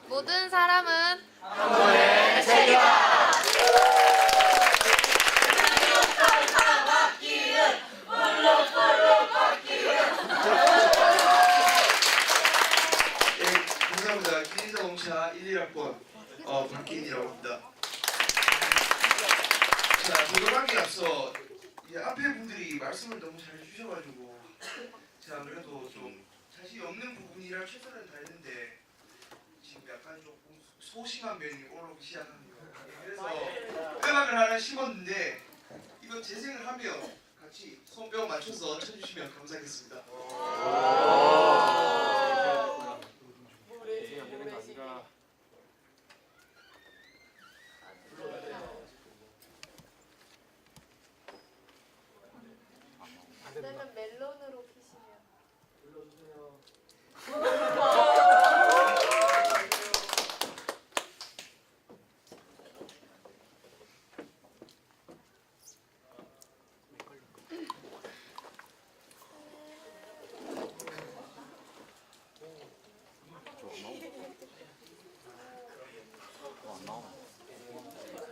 모든 사람은 한번의 책이다. 감사합니다. 기니자동차 11학번 박기인이라고 합니다. 자, 들어가기 앞서 앞에 분들이 말씀을 너무 잘 해주셔가지고 제가 그래도 좀 자신이 없는 부분이라 최선을 다했는데 지금 약간 조금 소심한 면이 올라오기 시작합니다. 그래서 음악을 하나 심었는데 이거 재생을 하면 같이 손뼉 맞춰서 쳐주시면 감사하겠습니다. 그러면 멜론으로 키시면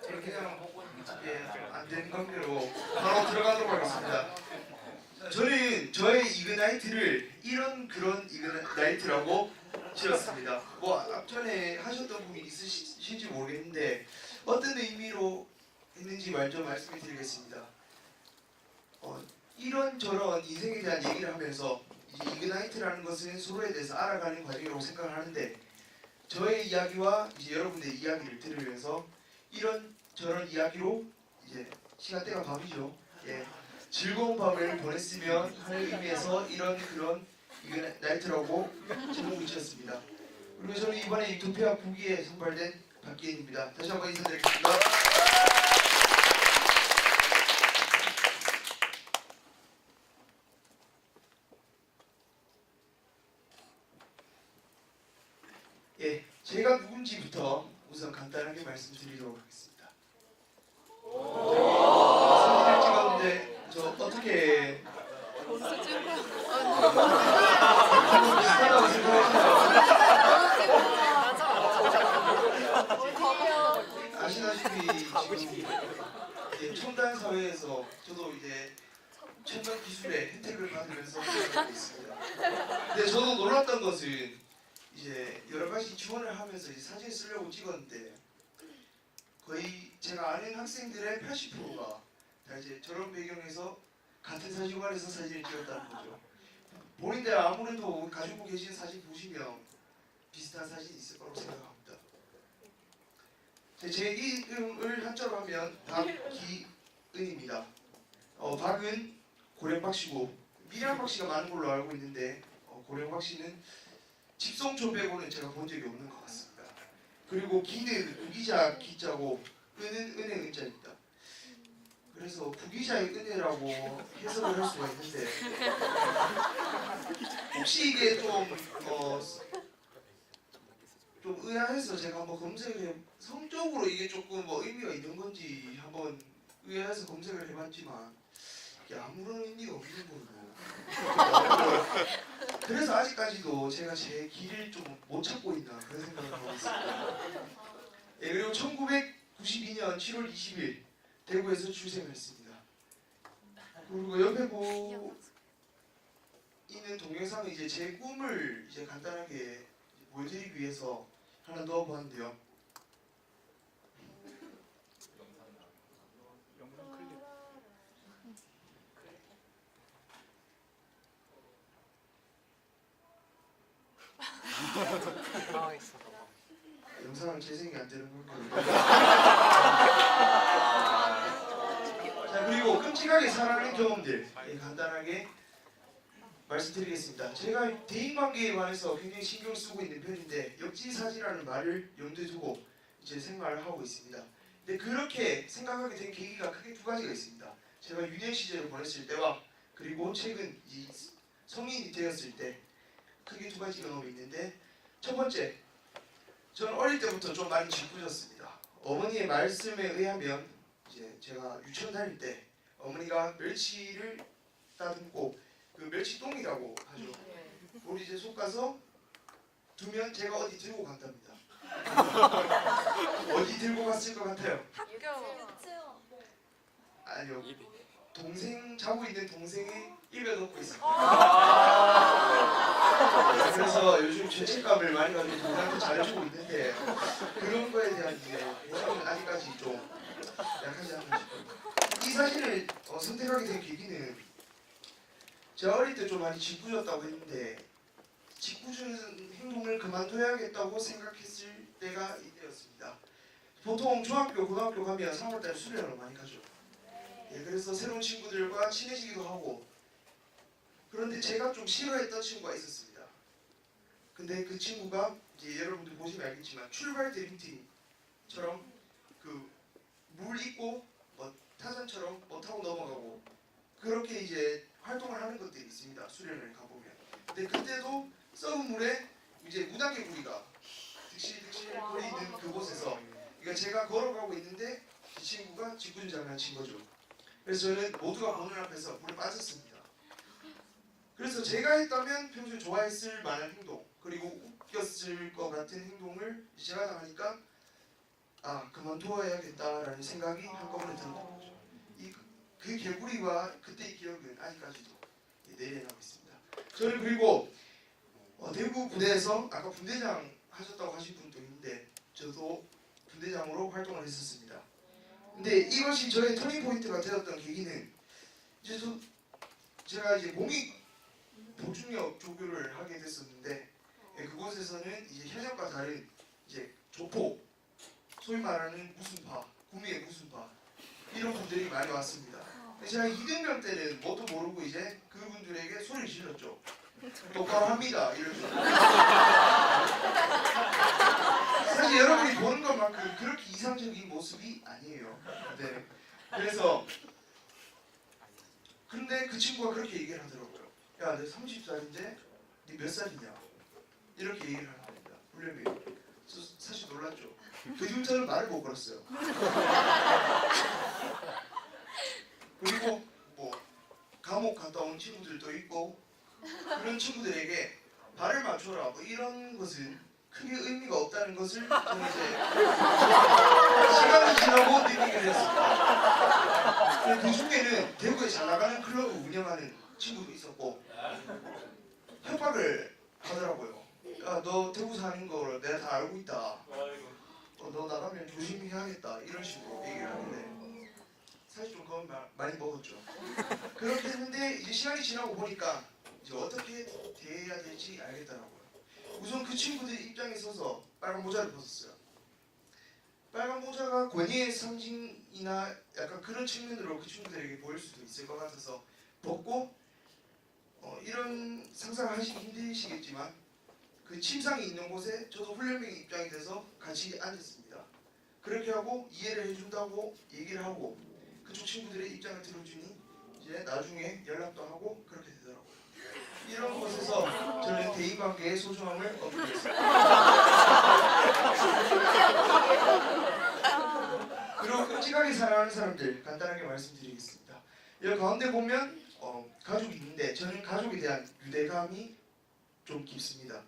이렇게 그냥 안 되는 관계로 바로 들어가도록 하겠습니다. 자, 저는 저의 이그나이트를 이런 그런 이그나이트라고 지었습니다. 뭐 앞전에 하셨던 분이 있으실지 모르겠는데 어떤 의미로 했는지 먼저 말씀을 드리겠습니다. 이런저런 인생에 대한 얘기를 하면서 이제 이그나이트라는 것은 서로에 대해서 알아가는 과정이라고 생각을 하는데 저의 이야기와 이제 여러분의 이야기를 들으면서 이런저런 이야기로 이제 시간대가 밤이죠. 예. 즐거운 밤을 보냈으면 하는 의미에서 이런 그런 이그나이트라고 제목을 지었습니다. 그리고 저는 이번에 유토피아 9기에 선발된 박기인입니다. 다시 한번 인사드리겠습니다. 예, 제가 누군지부터 우선 간단하게 말씀드리도록 하겠습니다. 사진을 찍었는데 저 어떻게 비슷하다고 생각하시나요? 아시다시피 지금 첨단 사회에서 저도 이제 첨단 기술의 혜택을 받으면서 살고 있습니다. 근데 저도 놀랐던 것은 이제 여러 가지 지원을 하면서 이제 사진 쓰려고 찍었는데 거의 제가 아는 학생들의 80%가 다 이제 저런 배경에서 같은 사진관에서 사진을 찍었다는 거죠. 본인들 아무래도 가지고 계신 사진 보시면 비슷한 사진이 있을 거라고 생각합니다. 제 이름을 한자로 하면 박기은입니다. 박은 고령박씨고 미량박씨가 많은 걸로 알고 있는데 고령박씨는 집성초 빼고는 제가 본 적이 없는 것 같습니다. 그리고 기는 구기자 기자고 은은 은혜 은자입니다. 그래서 구기자의 은혜라고 해석을 할 수가 있는데 혹시 이게 좀 의아해서 제가 한번 검색을 해 성적으로 이게 조금 뭐 의미가 있는 건지 한번 의아해서 검색을 해봤지만 이게 아무런 의미가 없는 걸로 그래서 아직까지도 제가 제 길을 좀 못 찾고 있나 그런 생각을 하고 있습니다. 예, 그리고 1992년 7월 20일 대구에서 출생을 했습니다. 그리고 옆에 보이는 동영상은 이제 제 꿈을 이제 간단하게 보여드리기 위해서 하나 넣어보았는데요. 영상은 재생이 안 되는 걸까요? 자, 그리고 끔찍하게 살아낸 경험들 간단하게 말씀드리겠습니다. 제가 대인관계에 관해서 굉장히 신경 쓰고 있는 편인데 역지사지라는 말을 염두에 두고 이제 생활을 하고 있습니다. 근데 그렇게 생각하게 된 계기가 크게 두 가지가 있습니다. 제가 유년 시절을 보냈을 때와 그리고 최근 이 성인이 되었을 때 크게 두 가지 경험이 있는데 첫 번째, 저는 어릴 때부터 좀 많이 짓궂었습니다. 어머니의 말씀에 의하면 이제 제가 유치원 다닐 때 어머니가 멸치를 따듬고 그 멸치똥이라고 하죠. 우리 이제 속 가서 두면 제가 어디 들고 간답니다. 어디 들고 갔을 것 같아요? 유채원. 아니요. 동생 자고 있는 동생의 입에 넣고 있습니다. 그래서 요즘 죄책감을 많이 가지고 동생한테 잘해주고 있는데 그런 거에 대한 이제 보상은 아직까지 좀 약하지 않나 싶어요. 이 사진을 선택하게 된 계기는 제가 어릴 때 좀 많이 짓궂었다고 했는데 짓궂은 행동을 그만둬야겠다고 생각했을 때가 이때였습니다. 보통 중학교, 고등학교 가면 3월달에 수련을 많이 가죠. 예, 그래서 새로운 친구들과 친해지기도 하고 그런데 제가 좀 싫어했던 친구가 있었습니다. 근데 그 친구가 이제 여러분들 보시면 알겠지만 출발 드림팀처럼 그 물 있고 뭐 타잔처럼 뭐 타고 넘어가고 그렇게 이제 활동을 하는 것들이 있습니다. 수련을 가보면. 근데 그때도 썩은 물에 이제 무단개구리가 득실득실 거리는 그곳에서 그러니까 제가 걸어가고 있는데 이 친구가 짓궂은 장난을 친 거죠. 그래서 저는 모두가 보는 앞에서 물에 빠졌습니다. 그래서 제가 했다면 평소에 좋아했을 만한 행동 그리고 웃겼을 것 같은 행동을 제가 당하니까 아 그만둬야겠다라는 생각이 한꺼번에 들었던 거죠. 그 개구리와 그때의 기억은 아직까지도 내일에 남아 있습니다. 저는 그리고 대구 부대에서 아까 분대장 하셨다고 하신 분도 있는데 저도 분대장으로 활동을 했었습니다. 근데 이것이 저의 터닝 포인트가 되었던 계기는 이제 제가 이제 공익 보충력 조교를 하게 됐었는데 그곳에서는 이제 현역과 다른 이제 조폭 소위 말하는 무순파, 구미의 무순파 이런 분들이 많이 왔습니다. 제가 2등병 때는 뭣도 모르고 이제 그분들에게 소리를 질렀죠. 똑바로 합니다. 이러면서. 사실 여러분이 보는 것만큼 그렇게 이상적인 모습이 아니에요. 네. 그래서 근데 그 친구가 그렇게 얘기를 하더라고요. 야, 내 30살인데 네 몇 살이냐? 이렇게 얘기를 하는 겁니다. 훈련병이. 사실 놀랐죠. 그 뒤부터는 말을 못 걸었어요. 그리고 뭐 감옥 갔다 온 친구들도 있고 그런 친구들에게 발을 맞춰라 뭐 이런 것은 크게 의미가 없다는 것을 저는 이제 시간이 지나고 느끼게 됐습니다. 그 중에는 대구에 잘 나가는 클럽을 운영하는 친구도 있었고 협박을 하더라고요. 야, 너 대구 사는 거 내가 다 알고 있다. 너 나가면 조심히 해야겠다. 이런 식으로 얘기를 하는데 사실 좀 겁을 많이 먹었죠. 그렇게 했는데 이제 시간이 지나고 보니까 이제 어떻게 대해야 될지 알겠더라고요. 우선 그 친구들 입장에 서서 빨간 모자를 벗었어요. 빨간 모자가 권위의 상징이나 약간 그런 측면으로 그 친구들에게 보일 수도 있을 것 같아서 벗고 이런 상상을 하시기 힘드시겠지만 그 침상이 있는 곳에 저도 훈련병 입장이 돼서 같이 앉았습니다. 그렇게 하고 이해를 해준다고 얘기를 하고 그쪽 친구들의 입장을 들어주니 이제 나중에 연락도 하고 그렇게 되더라고요. 이런 곳에서 저는 대인관계의 소중함을 얻겠습니다. 그리고 끔찍하게 사랑하는 사람들 간단하게 말씀드리겠습니다. 여기 가운데 보면 가족이 있는데 저는 가족에 대한 유대감이 좀 깊습니다.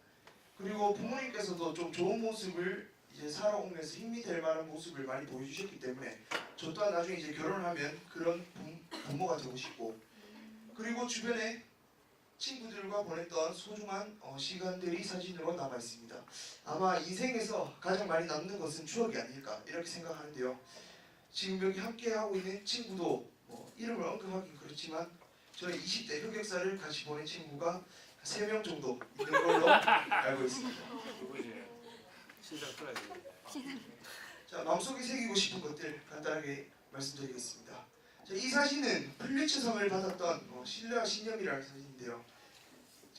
그리고 부모님께서도 좀 좋은 모습을 이제 살아오면서 힘이 될 만한 모습을 많이 보여주셨기 때문에 저 또한 나중에 이제 결혼을 하면 그런 부모가 되고 싶고 그리고 주변에 친구들과 보냈던 소중한 시간들이 사진으로 남아 있습니다. 아마 인생에서 가장 많이 남는 것은 추억이 아닐까 이렇게 생각하는데요. 지금 여기 함께 하고 있는 친구도 이름을 언급하긴 그렇지만 저희 20대 흑역사를 같이 보낸 친구가 3명 정도 있는 걸로 알고 있습니다. 자, 마음속에 새기고 싶은 것들 간단하게 말씀드리겠습니다. 자, 이 사진은 플리츠상을 받았던 신뢰와 신념이라는 사진인데요.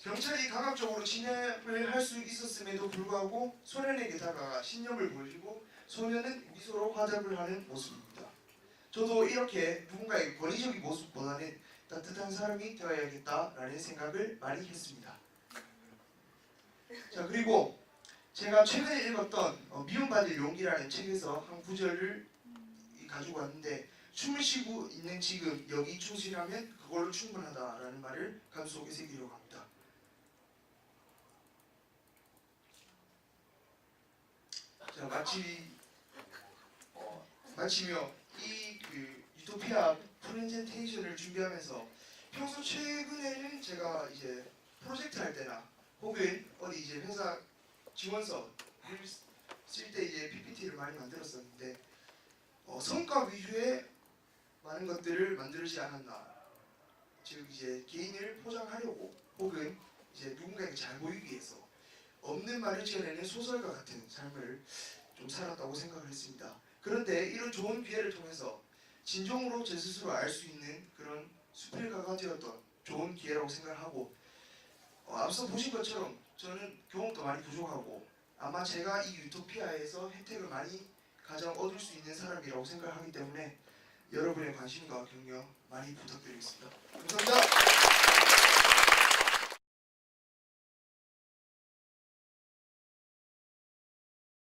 경찰이 강압적으로 진압을 할 수 있었음에도 불구하고 소년에게 다가가 신념을 보여주고 소년은 미소로 화답을 하는 모습입니다. 저도 이렇게 누군가의 권위적인 모습보다는 따뜻한 사람이 되어야겠다라는 생각을 많이 했습니다. 자, 그리고 제가 최근에 읽었던 미움받을 용기라는 책에서 한 구절을 가지고 왔는데 춤을 쉬고 있는 지금 여기 충실하면 그걸로 충분하다라는 말을 가슴 속에 새기려고 합니다. 자, 자, 마치며 이 유토피아 프레젠테이션을 준비하면서 평소 최근에는 제가 이제 프로젝트 할 때나 혹은 어디 이제 회사 지원서를 쓸 때 이제 PPT를 많이 만들었었는데 성과 위주의 많은 것들을 만들지 않았나. 즉 이제 개인을 포장하려고 혹은 이제 누군가에게 잘 보이기 위해서 없는 말을 지어내는 소설가 같은 삶을 좀 살았다고 생각을 했습니다. 그런데 이런 좋은 기회를 통해서 진정으로 제 스스로 알 수 있는 그런 수필가가 되었던 좋은 기회라고 생각하고 앞서 보신 것처럼 저는 경험도 많이 부족하고 아마 제가 이 유토피아에서 혜택을 많이 가장 얻을 수 있는 사람이라고 생각하기 때문에 여러분의 관심과 격려 많이 부탁드리겠습니다. 감사합니다.